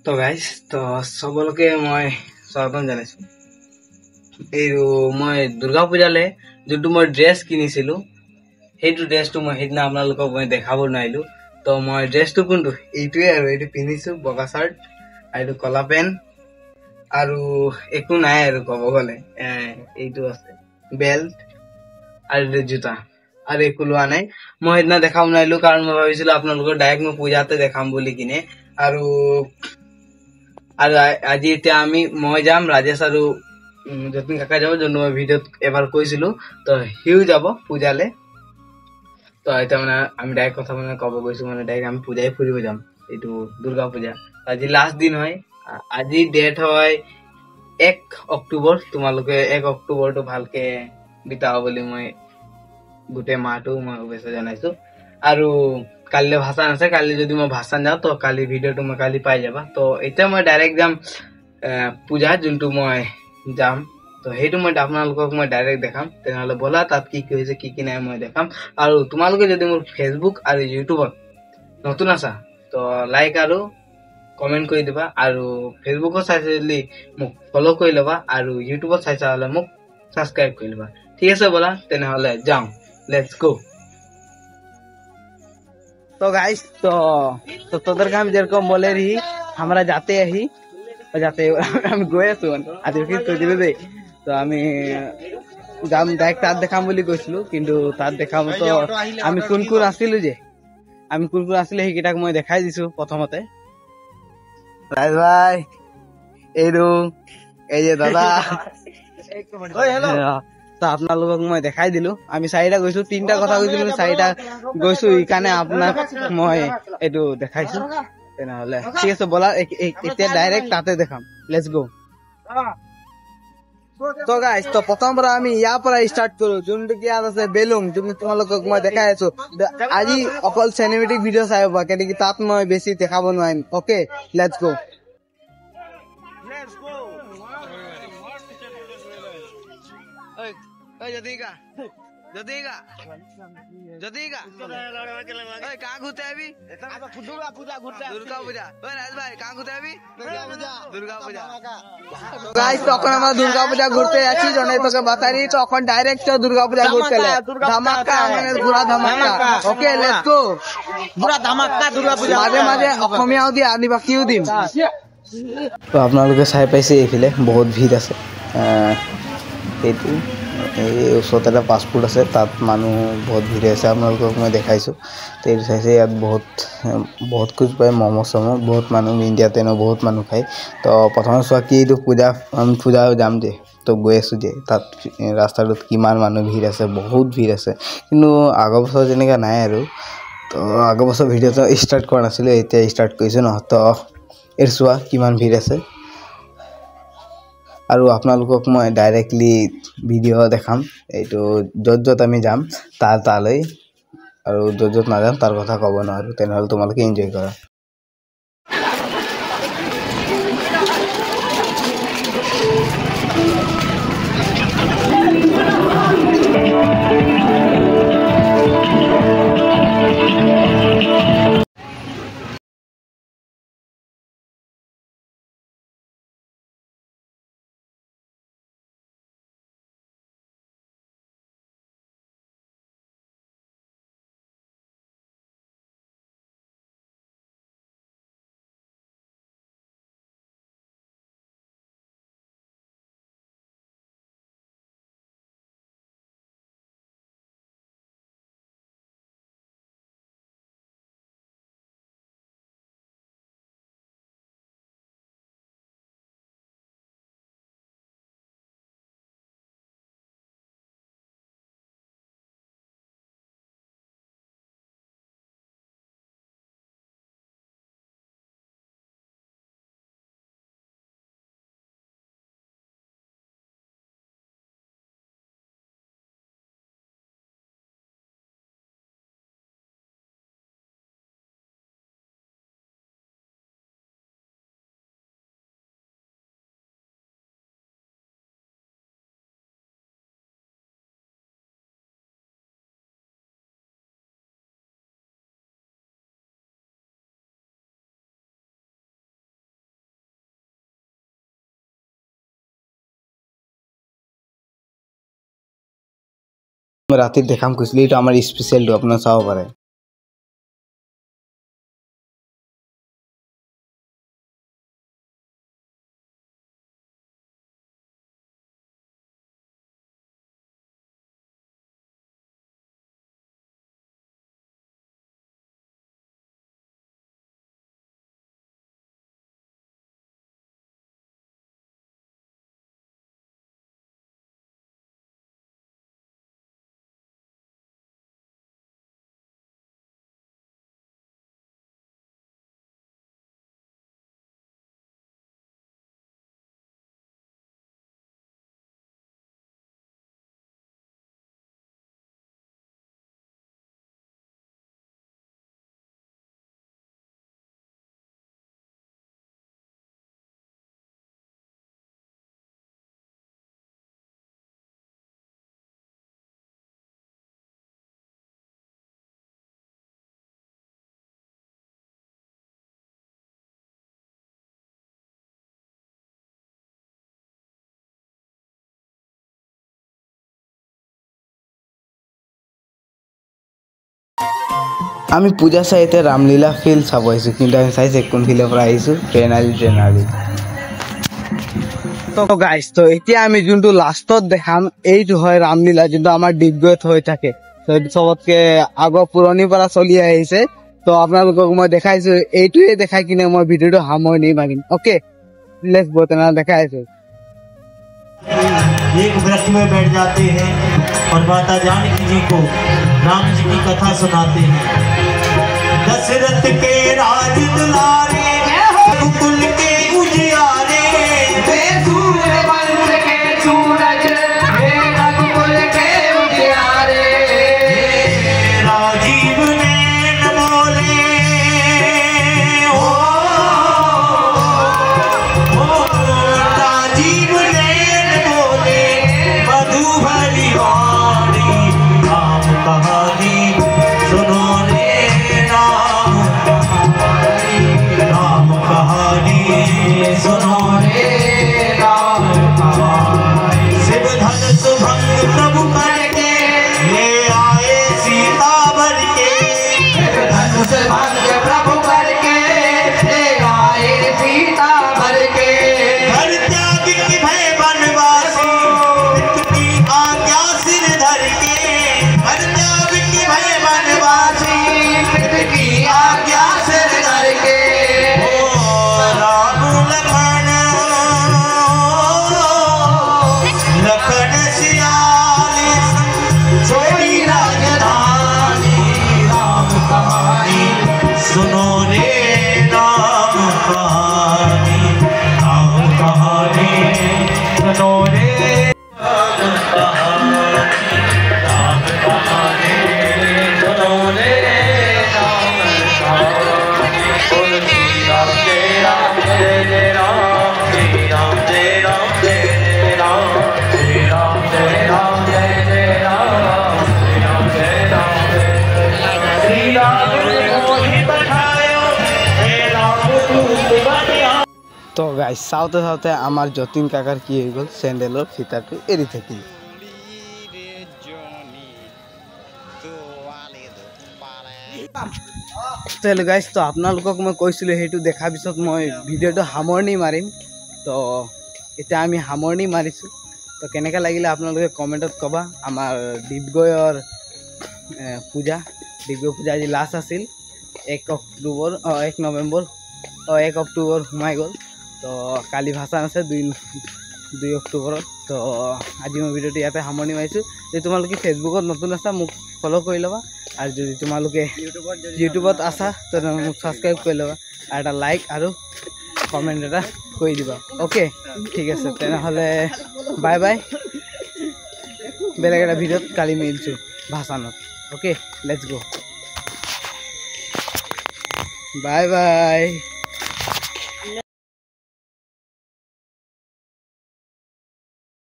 তো গাইজ তো সকলকে মই স্বাগতম জনাইছো। এই মই দুৰ্গা পূজালে যোনটো মই ড্ৰেছ কিনিছিলো সেইটো ড্ৰেছটো মই সেইদিনা আপোনালোকক মই দেখাব নোৱাৰিলো। তো মই ড্ৰেছটো কোনটো এইটোৱে আৰু এইটো পিন্ধিছো, বগা চাৰ্ট আৰু এইটো কলা পেণ্ট আৰু একো নাই আৰু ক'ব গ'লে এইটো আছে বেল্ট আৰু এইটো জোতা আৰু একো লোৱা নাই। মই সেইদিনা দেখাব নোৱাৰিলো কাৰণ মই ভাবিছিলো আপোনালোকৰ ডাইৰেক্ট মই পূজাতে দেখাম বুলি কিনে। আৰু আজি এতিয়া মই যাম, ৰাজেশ আৰু যতীন কাকা যাব, যোনটো মই ভিডিঅ'ত এবাৰ কৈছিলো। তো সিও যাব পূজালে। তো এতিয়া মানে আমি ডাইৰেক্ট কথা ক'ব গৈছো, মানে ডাইৰেক্ট আমি পূজাই ফুৰিব যাম। এইটো দুৰ্গা পূজা আজি লাষ্ট দিন হয়। আজি ডেট হয় 1 অক্টোবৰ। তোমালোকে 1 অক্টোবৰটো ভালকে বিতাও বুলি মই গোটেই মাহটো মই শুভেচ্ছা জনাইছো। আৰু কালিলৈ ভাষণ আছে, কালি যদি মই ভাষণ যাওঁ তো কালি ভিডিঅ'টো মই কালি পাই যাবা। তো এতিয়া মই ডাইৰেক্ট যাম পূজা যোনটো মই যাম। তো সেইটো মই আপোনালোকক মই ডাইৰেক্ট দেখাম। তেনেহ'লে ব'লা তাত কি কি হৈছে কি কি নাই মই দেখাম। আৰু তোমালোকে যদি মোৰ ফেচবুক আৰু ইউটিউবত নতুন আছা তো লাইক আৰু কমেণ্ট কৰি দিবা। আৰু ফেচবুকত চাইছা যদি মোক ফ'ল' কৰি ল'বা আৰু ইউটিউবত চাইছা হ'লে মোক সাবস্ক্রাইব করে নেবা। ঠিক আছে বলা, তেনেহলে যাও, লেটস গো। तो गाइस तो তোদের কাম যেরকম বলে রি আমরা যাতে আমি গয়ে শুন আজ কি তো দিবে দে। তো আমি যাম ডাইরেক্ট তার দেখাম বলি কইছিলো, কিন্তু তার দেখাম তো আমি কোন কোন আসিলো যে সেইকেইটাক মই দেখাই দিছো প্রথমতে। রাজ ভাই এই যে দাদা তো আপোনালোকক মই দেখাই দিলো। আমি 4টা গৈছো, 3টা কথা কৈছিলো, 4টা গৈছো, এইকাৰণে আপোনাক মই এইটো দেখাইছো। তেনেহলে ঠিক আছে বলা, এতিয়া ডাইৰেক্ট তাতে দেখাম, লেটস গো। তো গাইস তো প্ৰথম পৰা আমি ইয়াৰ পৰা ষ্টাৰ্ট কৰো, যোনটো কি আছে বেলুং, যোনটো তোমালোকক মই দেখাই আছো। আজি অকল চিনেমেটিক ভিডিঅ' চাই পাবা, কেনেকি তাত মই বেছি দেখাব নোৱাৰিম। Okay let's go. कहाँ घूमते अभी? दुर्गा पूजा राज भाई कहाँ घूमते अभी? दुर्गा पूजा। गाइस তখন আমরা দুর্গা পূজা ঘুরতে যাচ্ছি, জনে তোকে বাতারি তখন ডাইরেক্ট দুর্গা পূজা ঘুরতে গেলে ধামাকা, মানে পুরা ধামাকা। ওকে লেটস গো, পুরা ধামাকা দুর্গা পূজা। মাঝে মাঝে অসমীয়াও দি আদিবাসীও দিম। তো আপোনালোকে চাই পাইছে এইফালে বহুত ভিৰ আছে। এইটো এই ওচৰত এটা পাছপোৰ্ট আছে, তাত মানুহ বহুত ভিৰ আছে, আপোনালোকক মই দেখাইছোঁ। তো এইটো চাইছে, ইয়াত বহুত কুছ পায়, ম'ম' চম' বহুত মানুহ ইণ্ডিয়াতে বহুত মানুহ খায়। তো প্ৰথমে চোৱা কি এইটো আমি পূজা যাম যে, তো গৈ আছোঁ যে তাত ৰাস্তাটোত কিমান মানুহ ভিৰ আছে, বহুত ভিৰ আছে। কিন্তু আগৰ বছৰ যেনেকৈ নাই আৰু। তো আগৰ বছৰ ভিডিঅ'টো ষ্টাৰ্ট কৰা নাছিলোঁ, এতিয়া ষ্টাৰ্ট কৰিছোঁ ন। তো এইটো চোৱা কিমান ভিৰ আছে। আৰু আপোনালোকক মই ডাইৰেক্টলি ভিডিঅ' দেখাম, এইটো য'ত আমি যাম তালৈ, আৰু য'ত নাযাম তাৰ কথা ক'ব নোৱাৰোঁ। তেনেহ'লে তোমালোকে এনজয় কৰা। ৰাতি দেখাম কৈছিলোঁ এইটো আমাৰ স্পেচিয়েলটো আপোনাৰ চাব পাৰে আমি পূজা চাই এতিয়া ৰামলীলা ফিল্ড চাব আহিছোঁ কিন্তু আমি চাইছোঁ কোন ফিল্ডৰ পৰা আহিছোঁ ট্ৰেইনাৰী তো গাইজ তো এতিয়া আমি যোনটো লাষ্টত দেখাম এইটো হয় ৰামলীলা যোনটো আমাৰ ডিগবৈত হৈ থাকে তো চবতকে আগৰ পুৰণিৰ পৰা চলি আহিছে তো আপোনালোকক মই দেখাইছো এইটোৱে দেখাই কিনে মই ভিডিঅ'টো সামৰণি মাৰিম অ'কে লেটছ গো তেনেহ'লে দেখাই আছো एक वृक्ष में बैठ जाते हैं और माता जानकी जी को राम जी की कथा सुनाते हैं दशरथ के राज दुलारे कुल के उजियारे सूर्यवंश के सूरज रघुकुल के उजियारे राजीव नैन बोले राजीव नैन बोले मधु भरी वाणी राम कहानी सुनो रे राम कहानी सुनो रे राम कहानी शिव धन सुभंग प्रभु करके ले आए सीता भर के धन सुभंग प्रभु करके ले आए सीता भर के घर त्याग की भय बनवासी की आज्ञा सिर धर के घर त्याग की भय बनवासी की आज्ञा सिर धर के राम लखन सियाली छोड़ी राजधानी राम कहानी सुनो रे राम कहानी सुनो रे राम कहानी सुनो रे राम कहानी बोल श्री राम जय राम जय राम जय राम जय राम जय राम जय राम जय राम जय राम जय राम श्री राम मोहि पठायो हे राम दूत बनिया তো গাইজ চাওঁতে চাওঁতে আমাৰ যতীন কাকাৰ কি হৈ গ'ল চেণ্ডেলৰ ফিতাটো এৰি থাকিল তো গাইজ তো আপোনালোকক মই কৈছিলোঁ সেইটো দেখাৰ পিছত মই ভিডিঅ'টো সামৰণি মাৰিম তো এতিয়া আমি সামৰণি মাৰিছোঁ তো কেনেকৈ লাগিলে আপোনালোকে কমেণ্টত ক'বা আমাৰ ডিগবৈৰ পূজা ডিগবৈ পূজা আজি লাষ্ট আছিল 1 নৱেম্বৰ 1 অক্টোবৰ সোমাই গ'ল তো কালি ভাষণ আছে 2 অক্টোবৰত তো আজি মই ভিডিঅ'টো ইয়াতে সামৰণি মাৰিছোঁ যদি তোমালোকে ফেচবুকত নতুন আছা মোক ফ'ল' কৰি ল'বা আৰু যদি তোমালোকে ইউটিউবত আছা তেনেহ'লে মোক ছাবস্ক্ৰাইব কৰি ল'বা আৰু এটা লাইক আৰু কমেণ্ট এটা কৰি দিবা অ'কে ঠিক আছে তেনেহ'লে বাই বাই বেলেগ এটা ভিডিঅ'ত কালি মিলিছোঁ ভাষণত অ'কে লেটছ গ' বাই বাই